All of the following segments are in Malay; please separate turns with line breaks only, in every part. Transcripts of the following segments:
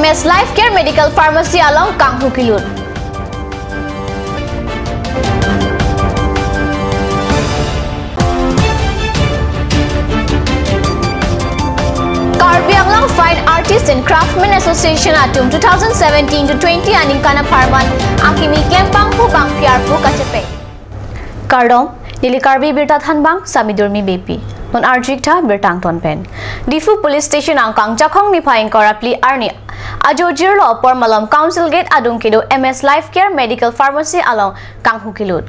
MS Life Care Medical Pharmacy along Kanghu Kilun. Karbi Anglong Fine Artists and Craftsmen Association atum 2017 to 20 aning kana parman akimi klembang pu bang piar pu kacepe. Kardom nili Karbi birta thanbang samidurmi bepi. Non arjikta birtang tonpen. Difu Police Station angkang jakhong ni phaing korapli arni ajo jirlo por malom Council Gate adung kido MS Life Care Medical Pharmacy along Kanghu Kilud.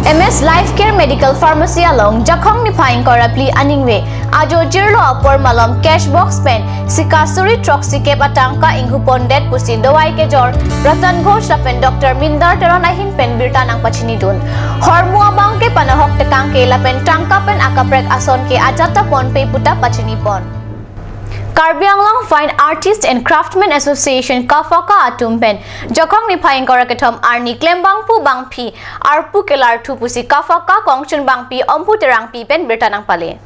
MS Life Care Medical Pharmacy along jakhong ni phaing korapli aningwe ajo jirlo por malom cash box pen sikasuri troxy cap atangka inghu pondet pusi dawai ke jor Ratan Ghosh rapen Dr. Mindar teron ahin pen birta nang pachini dun hormua bang ke panahok tekang ke lapen tangka pen akaprek ason ke ajata pon pe puta pachini pon. Karbi Anglong Fine Artists and Craftsmen Association Kafaka atumpen jakhong ni phaing kora kethom arni klembang pu bang phi arpu kelar thu pusi Kafaka kongchun bang pi ompu terang pi pen birta nang pale.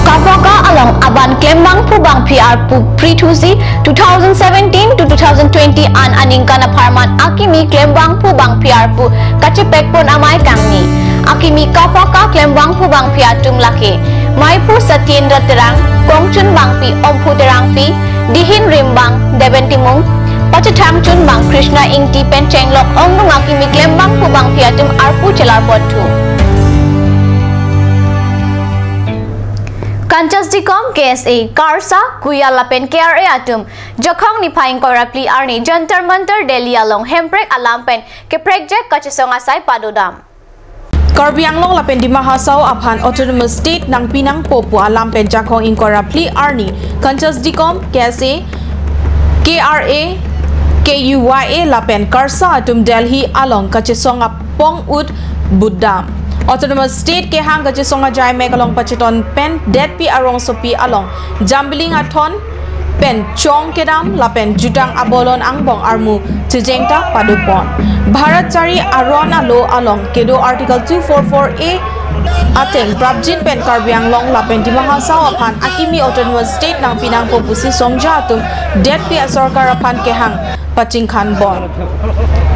Kafaka along aban klembang pu bang phi arpu pre-tusi 2017 to 2020 an aningkana pharman akimi klembang pu bang phi arpu kachepek pon amai kangni akimi Kafaka klembang pu bang phi atum lake Maipu Satyendra terang Kongchun bangpi ompu terang pi dihin rimbang debentimung pachathang chun bang Krishna ingti pen chenglok ongnung akimi klembang pu bang pi atum arpu chelar pothu Kanchasdikom KSA Karsa Kuyala pen KRA atum jakhong ni phaing korapli arni Jantar Mantar Delhi along hemprek alam pen ke project kachisong asai padodam
Karbi Anglong lapen di Mahasau aphan Autonomous State nang pinang popu alam pen jakhong inkorapli arni Kanchasdikom KSA KRA KUYA lapen Karsa atum Delhi along kachisong apong ud Buddham Autonomous State ke hang kachisong ajai mek along pachiton pen det pi arong sopi along Jambiling athon pen chong kedam lapen jutang abolon angbong armu tujengta padupon Bharat Chari arona lo along kedo article 244A ateng prabjin pen Karbi Anglong lapen di Mahasau aphan akimi Autonomous State nang pinang popusi somja atum det pi sarkar aphan ke hang pachingkhan bon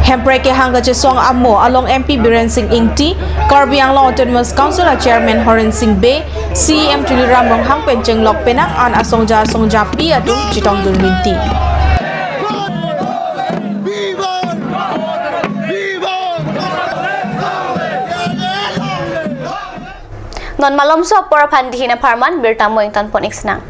hempre ke hang kachisong amo along MP Biren Singh Ingti Karbi Anglong Autonomous Council Chairman Horen Singh Be CM Tuliram Rong hang pen chenglok penang an asongja pi atum chitong durminti
non malom so por pandihina parman birta mo ingtan pon iksnang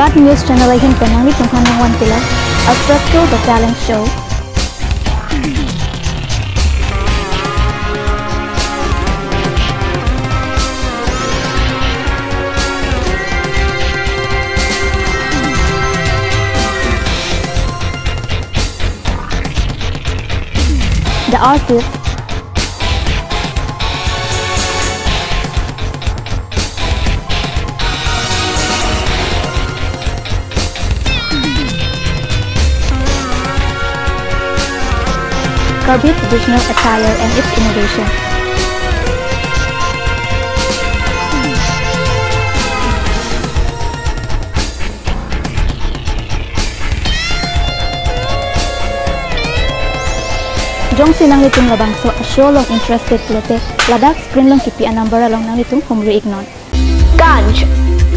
Cut News Channel ay hinpanang itong one pillar of Practical the Talent Show. The Artist, Karbi traditional attire and its innovation. Jong sinang itong labang so show long interested lote ladak screen long kipi anambara long nang itong humri ignon. Ganj.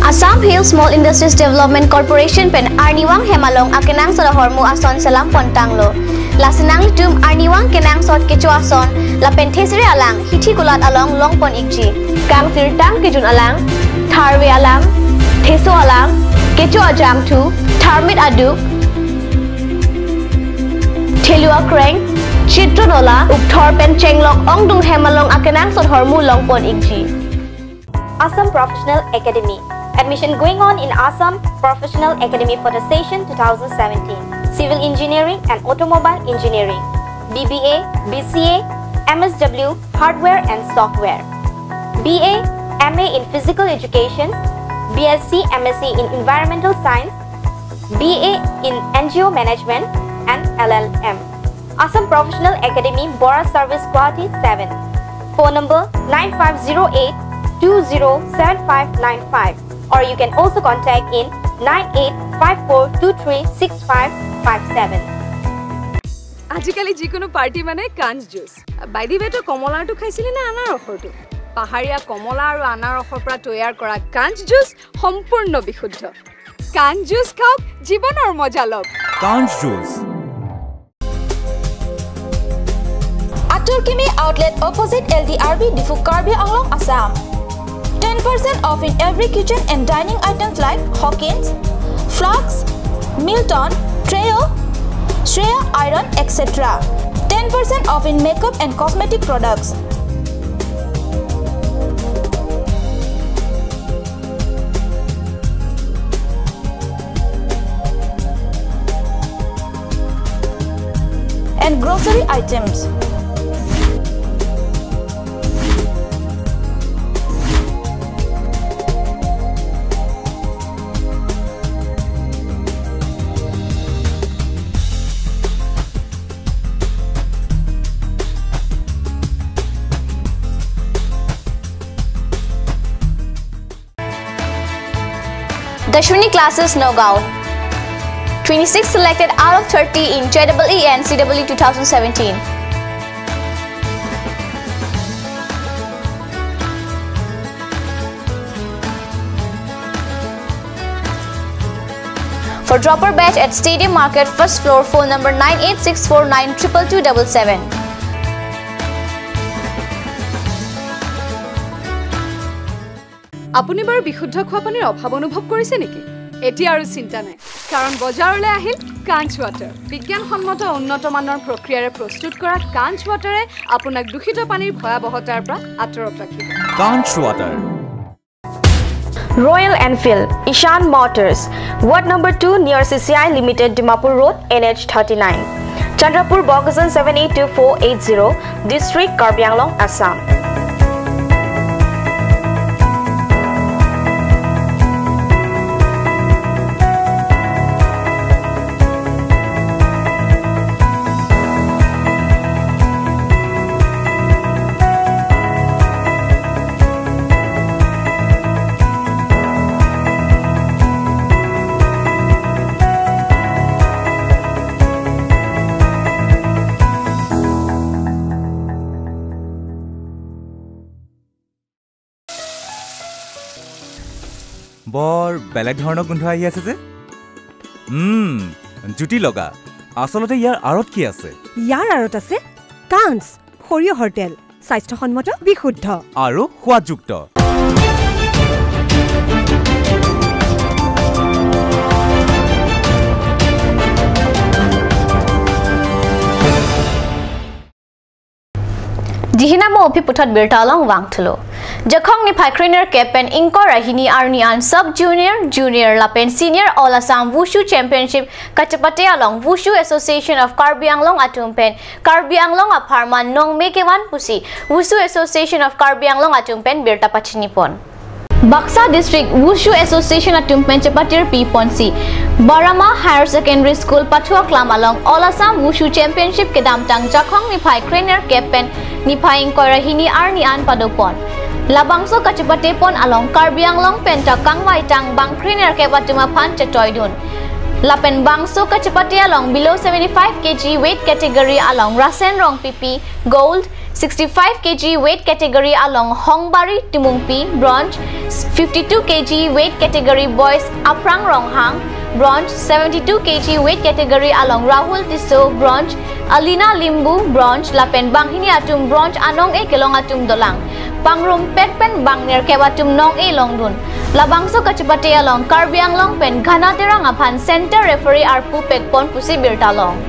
Assam Hill Small Industries Development Corporation pen Arniwang Hemalong akenang sa hormu ason selam pontanglo. Lasinang litum Arniwang kenang sot kecu ason la pentesiri alang hithi kulat along longpon ikji. Kang sirtang kijun alang, tharwe alang, theso alang, kecu ajam tu, tharmit adu, thelua kreng, chitronola, ukthor pen chenglok ongdung Hemalong akenang sot hormu longpon ikji.
Assam Professional Academy. Admission going on in Assam Professional Academy for the session 2017. Civil Engineering and Automobile Engineering. BBA, BCA, MSW, Hardware and Software. BA, MA in Physical Education. BSc, MSc in Environmental Science. BA in NGO Management and LLM. Assam Professional Academy, Bora Service Guwahati 7. Phone number 9508 207595, or you can also contact in 9854236557.
আজিকালি যিকোনো পাৰ্টি মানে কাঞ্জ juice by the ৱে তো কমলাটো খাইছিলি না আনাৰসটো পাহাৰীয়া কমলা আৰু আনাৰসৰ পৰা তৈয়াৰ কৰা কাঞ্জ জুচ সম্পূৰ্ণ বিশুদ্ধ কাঞ্জ জুচ খাওক জীৱনৰ মজা লওক
কাঞ্জ juice
Aturkimi outlet opposite LDRB Difu Karbi Anglong Assam. 10% off in every kitchen and dining items like Hawkins, Flax, Milton, Treo, Shreya Iron, etc. 10% off in makeup and cosmetic products. And grocery items.
Dashwini classes Nagaon. 26 selected out of 30 in JEE and CEE 2017. For dropper batch at Stadium Market, first floor, phone number 9864922277.
আপুনি বাৰু বিশুদ্ধ খোৱা পানীৰ অভাৱ অনুভৱ কৰিছে নেকি এতিয়া আৰু চিন্তা নাই কাৰণ বজাৰলৈ আহিল কাঞ্জ ৱাটাৰ বিজ্ঞানসন্মত উন্নত মানৰ প্ৰক্ৰিয়াৰে প্ৰস্তুত কৰা কাঞ্জ ৱাটাৰে আপোনাক দূষিত পানীৰ ভয়াৱহতাৰ পৰা আঁতৰত ৰাখিব
কাঞ্জ water
Royal Enfield, Ishan Motors, Ward number 2 near CCI Limited, Dimapur Road, NH 39. Chandrapur, Bogasan 782480, District, Karbi Anglong, Assam.
বৰ বেলেগ ধৰণৰ গোন্ধ আহি আছে যে জুটি লগা আসলতে ইয়াৰ আৰত কি আছে
ইয়াৰ আৰত আছে কাঞ্জ সৰিয়হৰ তেল স্বাস্থ্যসন্মত বিশুদ্ধ
আৰু সোৱাদযুক্ত
Dihinamo Piputat Birtalong Wangtulo. Jakong ni Pakriner Kepen Inko Rahini Arnian Sub Junior, Junior Lapen Senior All Assam Wushu Championship Kachapate along Wushu Association of Karbi Anglong Atumpen, Karbi Anglong Aparman Nong Mekewan Pusi, Wushu Association of Karbi Anglong Atumpen Birta Pachinipon. Baksa District Wushu Association Atumpen Chapatir P Ponsi, Barama Higher Secondary School Patua Klam along All Assam Wushu Championship Kedamtang Jakong ni Pakriner Kepen Nipai Inko Rahini Arnian Padopon. Labangso Kachapate pon along Karbi Anglong Penta Kangwai Tang Bangkriner Kebatuma Panchatoidun. Lapen bangso kachapati along below 75 kg weight category along Rasen Rong PP gold, 65 kg weight category along Hongbari Timungpi bronze, 52 kg weight category boys Aprang Ronghang bronze, 72 kg weight category along Rahul Tiso bronze, Alina Limbu bronze, Lapen Banghini atum bronze anong e kelong atum dolang, Pangrum Pekpen Bangner kewatum nong e longdun, Labangso kachapati along Karbiang long pen Ghana terang apan center referee arpu pekpon pusi birtalong.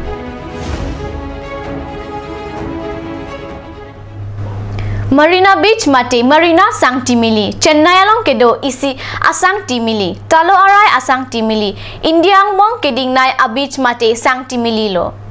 Marina Beach mate Marina sang timili Chennai along kedo isi asang timili Talo arai asang timili India ang mong keding nai a beach mate sang timili lo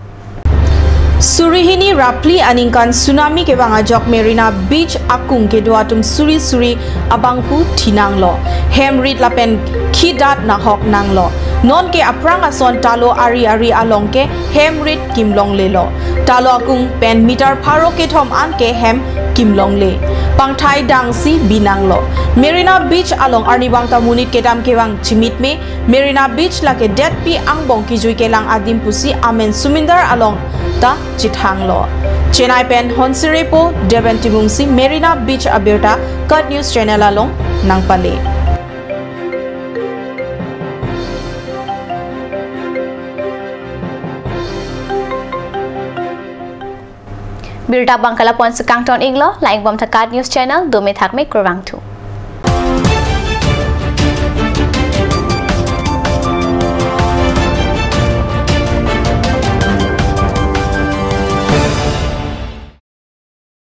Surihini rapli aningkan tsunami ke bangajok Marina Beach akung ke doatum suri abangku tinang lo hemrit lapen kidat na hok nang lo non ke aprang ason talo ari along ke hemrit kimlong le lo talo akung pen meter pharo ke thom an ke hem kimlong le pangthai dangsi binang lo Marina Beach along arni bangta munit ke dam ke bang chimit me Marina Beach la ke det pi ang bong ki jui ke lang adim pusi amen sumindar along ta chithang lo Chennai pen honsirepo Devon Timungsi Marina Beach abirta Cut News Channel along nang pale
Birta bangkala pon sekang ton iglo like bom Cut News Channel do me thak me kurang tu